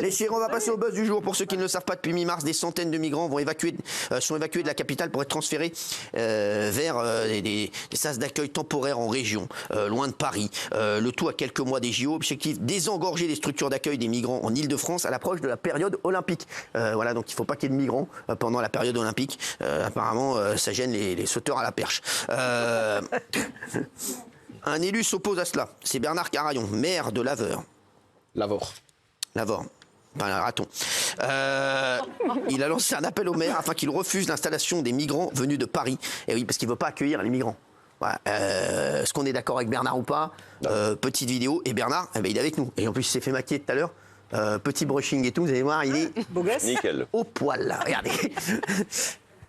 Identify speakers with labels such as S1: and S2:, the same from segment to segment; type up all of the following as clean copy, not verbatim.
S1: Les chéris, on va passer au buzz du jour. Pour ceux qui ne le savent pas, depuis mi-mars, des centaines de migrants sont évacués de la capitale pour être transférés vers des sas d'accueil temporaires en région, loin de Paris. Le tout à quelques mois des JO. Objectif, désengorger les structures d'accueil des migrants en Ile-de-France à l'approche de la période olympique. Voilà, donc il ne faut pas qu'il y ait de migrants pendant la période olympique. Apparemment, ça gêne les sauteurs à la perche. Un élu s'oppose à cela. C'est Bernard Carayon, maire de Laveur. Lavore. Pas un raton. Il a lancé un appel au maire afin qu'il refuse l'installation des migrants venus de Paris. Et oui, parce qu'il ne veut pas accueillir les migrants. Voilà. Est-ce qu'on est d'accord avec Bernard ou pas? Petite vidéo. Et Bernard, il est avec nous. Et en plus, il s'est fait maquiller tout à l'heure. Petit brushing et tout. Vous allez voir, il est
S2: beau gosse.
S1: Nickel. Au poil, là. Regardez.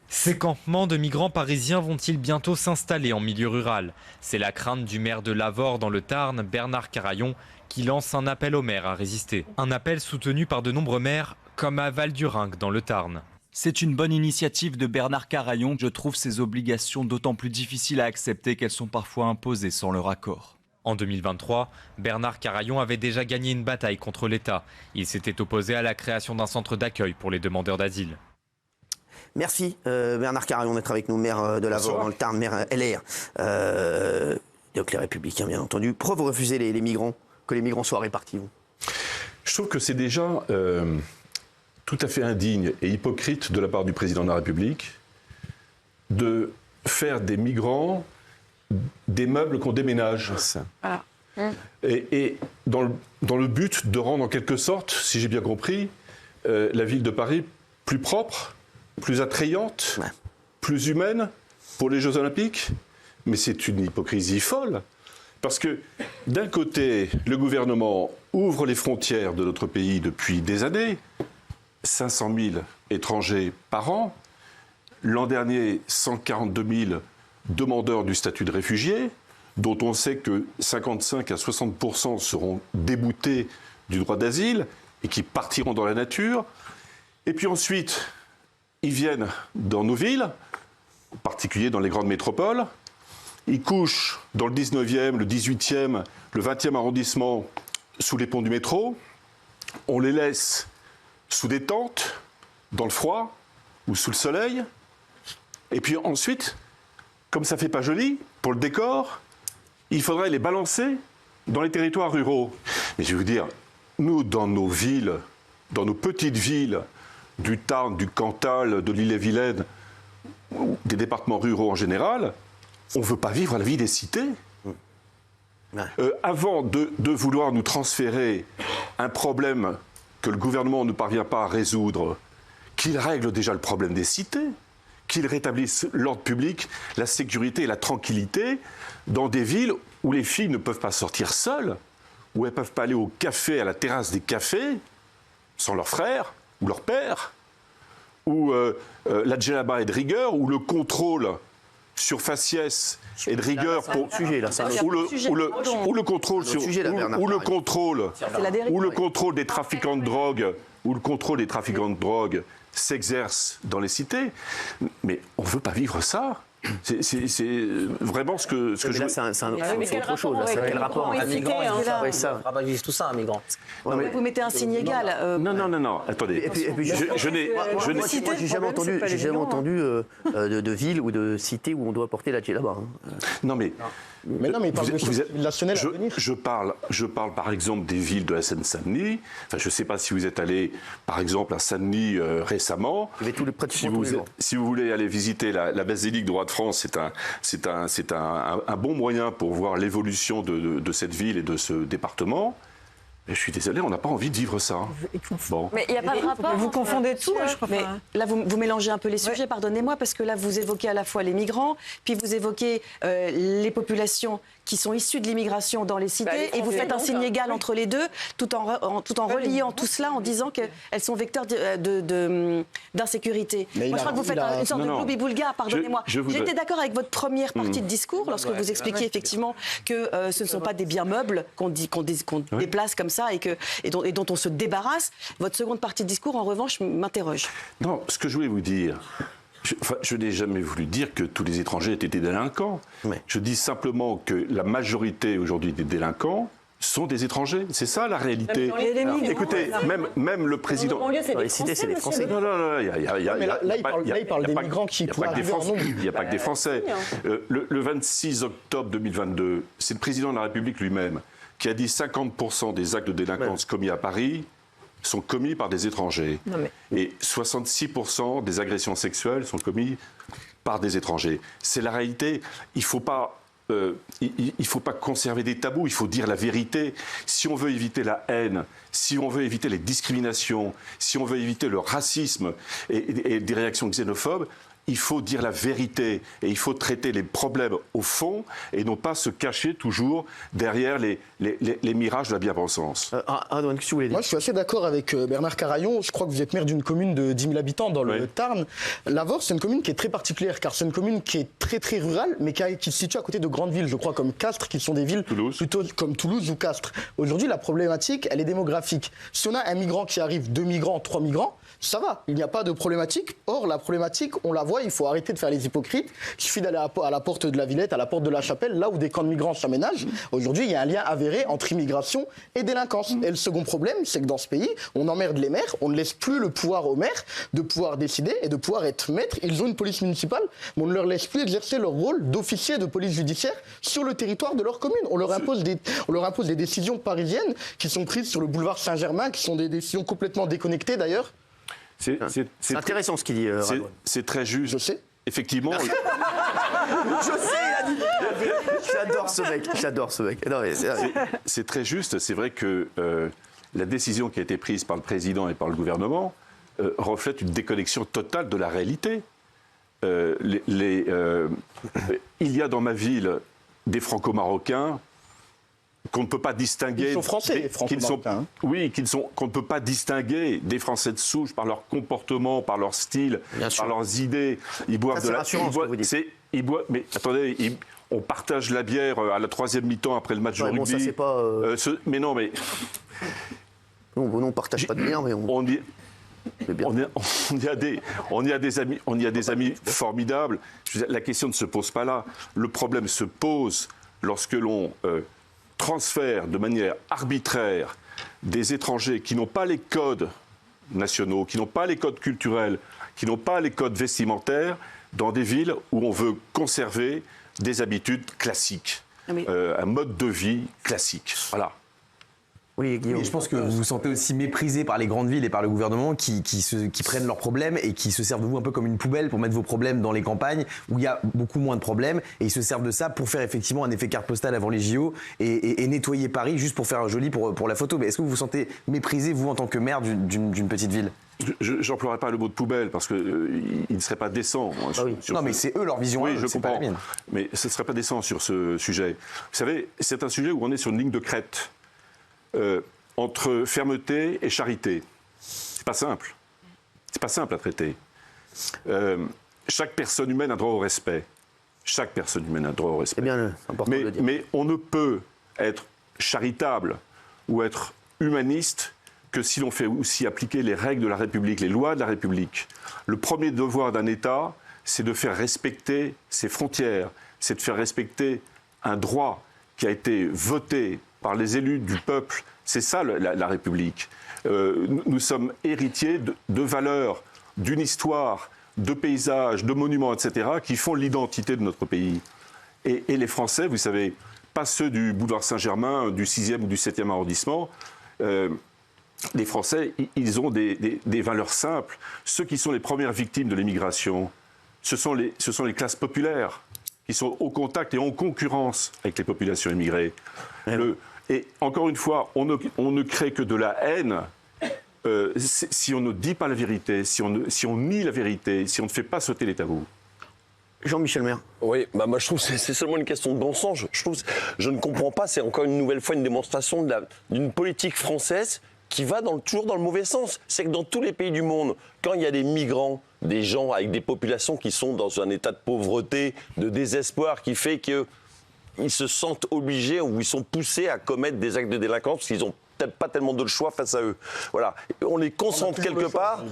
S3: Ces campements de migrants parisiens vont-ils bientôt s'installer en milieu rural? C'est la crainte du maire de Lavore dans le Tarn, Bernard Carayon, qui lance un appel aux maires à résister. Un appel soutenu par de nombreux maires, comme à Val-du-Rhinc dans le Tarn.
S4: C'est une bonne initiative de Bernard Carayon. Je trouve ces obligations d'autant plus difficiles à accepter qu'elles sont parfois imposées sans leur accord.
S3: En 2023, Bernard Carayon avait déjà gagné une bataille contre l'État. Il s'était opposé à la création d'un centre d'accueil pour les demandeurs d'asile.
S1: Merci Bernard Carayon d'être avec nous, maire de Lavore dans le Tarn, maire LR. Donc les Républicains, bien entendu. Pourquoi vous refusez les migrants, que les migrants soient répartis, vous?
S5: Je trouve que c'est déjà tout à fait indigne et hypocrite de la part du président de la République de faire des migrants des meubles qu'on déménage.
S2: Voilà.
S5: Et dans le but de rendre en quelque sorte, si j'ai bien compris, la ville de Paris plus propre, plus attrayante, plus humaine pour les Jeux Olympiques. Mais c'est une hypocrisie folle. Parce que d'un côté, le gouvernement ouvre les frontières de notre pays depuis des années, 500 000 étrangers par an, l'an dernier 142 000 demandeurs du statut de réfugié, dont on sait que 55 à 60% seront déboutés du droit d'asile et qui partiront dans la nature. Et puis ensuite, ils viennent dans nos villes, en particulier dans les grandes métropoles. Ils couchent dans le 19e, le 18e, le 20e arrondissement sous les ponts du métro. On les laisse sous des tentes, dans le froid ou sous le soleil. Et puis ensuite, comme ça ne fait pas joli pour le décor, il faudrait les balancer dans les territoires ruraux. Mais je vais vous dire, nous, dans nos villes, dans nos petites villes, du Tarn, du Cantal, de l'Ille-et-Vilaine, des départements ruraux en général, on ne veut pas vivre la vie des cités. Avant de vouloir nous transférer un problème que le gouvernement ne parvient pas à résoudre, qu'il règle déjà le problème des cités, qu'il rétablisse l'ordre public, la sécurité et la tranquillité dans des villes où les filles ne peuvent pas sortir seules, où elles ne peuvent pas aller au café, à la terrasse des cafés, sans leur frère ou leur père, où la djellaba est de rigueur, où le contrôle sur faciès et de rigueur pour le contrôle des trafiquants de drogue s'exerce dans les cités, mais on ne veut pas vivre ça. C'est vraiment ce que je...
S1: Là, c'est autre chose. C'est quel rapport
S6: un migrant et tout ça, un migrant.
S2: Vous mettez un signe égal.
S5: Non, attendez. Je
S1: n'ai jamais entendu de ville ou de cité où on doit porter la djellaba.
S5: Non, mais
S7: il parle de civilisationnel à venir.
S5: Je parle par exemple des villes de la Seine-Saint-Denis. Enfin, je ne sais pas si vous êtes allé, par exemple, à Saint-Denis récemment. Si vous voulez aller visiter la basilique du Roi de France, c'est un bon moyen pour voir l'évolution de cette ville et de ce département. Mais je suis désolé, on n'a pas envie de vivre ça.
S2: Bon. Mais il n'y a pas de rapport. Vous confondez tout, je crois. Mais là, vous mélangez un peu les sujets, pardonnez-moi, parce que là, vous évoquez à la fois les migrants, puis vous évoquez les populations qui sont issues de l'immigration dans les cités, et vous faites un signe égal entre les deux, tout en reliant tout cela, en disant qu'elles sont vecteurs d'insécurité. Moi, je crois que vous faites une sorte de gloubi-boulga, pardonnez-moi. J'étais d'accord avec votre première partie de discours, lorsque vous expliquiez effectivement que ce ne sont pas des biens meubles qu'on déplace comme ça et dont on se débarrasse. Votre seconde partie de discours, en revanche, m'interroge.
S5: Non, ce que je voulais vous dire... Je n'ai jamais voulu dire que tous les étrangers étaient des délinquants. Je dis simplement que la majorité aujourd'hui des délinquants sont des étrangers. C'est ça la réalité. Écoutez, même le président...
S6: Dans les cités, c'est des Français.
S5: Non, là,
S7: il parle des migrants qui pourraient arriver en nombre.
S5: Il n'y a pas que des Français. Le 26 octobre 2022, c'est le président de la République lui-même qui a dit 50% des actes de délinquance commis à Paris sont commis par des étrangers. Et 66% des agressions sexuelles sont commises par des étrangers. C'est la réalité. Il ne faut pas conserver des tabous, il faut dire la vérité. Si on veut éviter la haine, si on veut éviter les discriminations, si on veut éviter le racisme et des réactions xénophobes, il faut dire la vérité et il faut traiter les problèmes au fond et non pas se cacher toujours derrière les mirages de la bien-pensance.
S7: Moi, je suis assez d'accord avec Bernard Carayon. Je crois que vous êtes maire d'une commune de 10 000 habitants dans le Tarn. Lavore, c'est une commune qui est très particulière car c'est une commune qui est très très rurale mais qui se situe à côté de grandes villes, je crois, comme Castres, qui sont des villes plutôt comme Toulouse ou Castres. Aujourd'hui, la problématique, elle est démographique. Si on a un migrant qui arrive, 2 migrants, 3 migrants, ça va, il n'y a pas de problématique. Or, la problématique, on la voit, il faut arrêter de faire les hypocrites. Il suffit d'aller à la porte de la Villette, à la porte de la Chapelle, là où des camps de migrants s'aménagent. Aujourd'hui, il y a un lien avéré entre immigration et délinquance. Et le second problème, c'est que dans ce pays, on emmerde les maires, on ne laisse plus le pouvoir aux maires de pouvoir décider et de pouvoir être maîtres. Ils ont une police municipale, mais on ne leur laisse plus exercer leur rôle d'officier de police judiciaire sur le territoire de leur commune. On leur impose des décisions parisiennes qui sont prises sur le boulevard Saint-Germain, qui sont des décisions complètement déconnectées d'ailleurs.
S1: C'est intéressant ce qu'il dit.
S5: C'est très juste.
S7: Je sais.
S5: Effectivement.
S1: Je sais, il a dit. J'adore ce mec. Non,
S5: c'est très juste. C'est vrai que la décision qui a été prise par le président et par le gouvernement reflète une déconnexion totale de la réalité. Il y a dans ma ville des franco-marocains qu'on ne peut pas distinguer.
S7: Ils sont français, franco-marocains.
S5: Oui, qu'on ne peut pas distinguer des Français de souche par leur comportement, par leur style, par leurs idées. Ils boivent mais attendez, on partage la bière à la 3e mi-temps après le match de rugby.
S1: Bon, ça, c'est pas,
S5: mais non, mais...
S1: Non, on ne partage pas de bière, mais on
S5: y a des amis formidables. La question ne se pose pas là. Le problème se pose lorsque l'on transfère de manière arbitraire des étrangers qui n'ont pas les codes nationaux, qui n'ont pas les codes culturels, qui n'ont pas les codes vestimentaires, dans des villes où on veut conserver des habitudes classiques, un mode de vie classique. Voilà.
S8: Oui, Guillaume. Et je pense que vous vous sentez aussi méprisé par les grandes villes et par le gouvernement qui prennent leurs problèmes et qui se servent de vous un peu comme une poubelle pour mettre vos problèmes dans les campagnes où il y a beaucoup moins de problèmes et ils se servent de ça pour faire effectivement un effet carte postale avant les JO et nettoyer Paris juste pour faire un joli pour la photo. Mais est-ce que vous vous sentez méprisé, vous, en tant que maire d'une petite ville ?
S5: Je n'emploierai pas le mot de poubelle parce qu'il ne serait pas décent.
S8: Mais c'est eux leur vision.
S5: Oui, je comprends. Mais ce ne serait pas décent sur ce sujet. Vous savez, c'est un sujet où on est sur une ligne de crête. Entre fermeté et charité. C'est pas simple. C'est pas simple à traiter. Chaque personne humaine a droit au respect. Chaque personne humaine a droit au respect.
S1: C'est bien important de le dire.
S5: Mais on ne peut être charitable ou être humaniste que si l'on fait aussi appliquer les règles de la République, les lois de la République. Le premier devoir d'un État, c'est de faire respecter ses frontières, c'est de faire respecter un droit qui a été voté par les élus du peuple. C'est ça la République. Nous sommes héritiers de valeurs, d'une histoire, de paysages, de monuments, etc., qui font l'identité de notre pays. Et les Français, vous savez, pas ceux du boulevard Saint-Germain, du 6e ou du 7e arrondissement, les Français, ils ont des valeurs simples. Ceux qui sont les premières victimes de l'immigration, ce sont les classes populaires qui sont au contact et en concurrence avec les populations immigrées. Et encore une fois, on ne crée que de la haine si on ne dit pas la vérité, si on nie la vérité, si on ne fait pas sauter les tabous.
S1: Jean-Michel Maire.
S9: Oui, moi je trouve que c'est seulement une question de bon sens. Je ne comprends pas, c'est encore une nouvelle fois une démonstration d'une politique française qui va toujours dans le mauvais sens. C'est que dans tous les pays du monde, quand il y a des migrants, des gens avec des populations qui sont dans un état de pauvreté, de désespoir, qui fait qu'ils se sentent obligés ou ils sont poussés à commettre des actes de délinquance parce qu'ils n'ont peut-être pas tellement de choix face à eux. Voilà. On les concentre quelque part.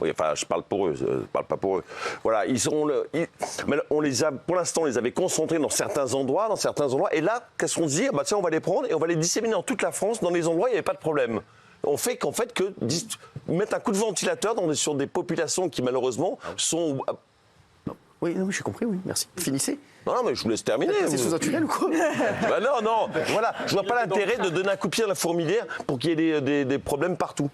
S9: Oui, enfin, je parle pour eux, je parle pas pour eux. Voilà, mais on les a, pour l'instant, on les avait concentrés dans certains endroits, et là, qu'est-ce qu'on se dit? Tiens, on va les prendre et on va les disséminer dans toute la France, dans les endroits où il n'y avait pas de problème. On fait que mettre un coup de ventilateur sur des populations qui, malheureusement, sont...
S1: Oui, j'ai compris, oui, merci. Finissez.
S9: Non, mais je vous laisse terminer.
S1: C'est sous un tunnel ou quoi?
S9: Non, voilà, je vois pas l'intérêt de donner un coup de pied à la fourmilière pour qu'il y ait des problèmes partout.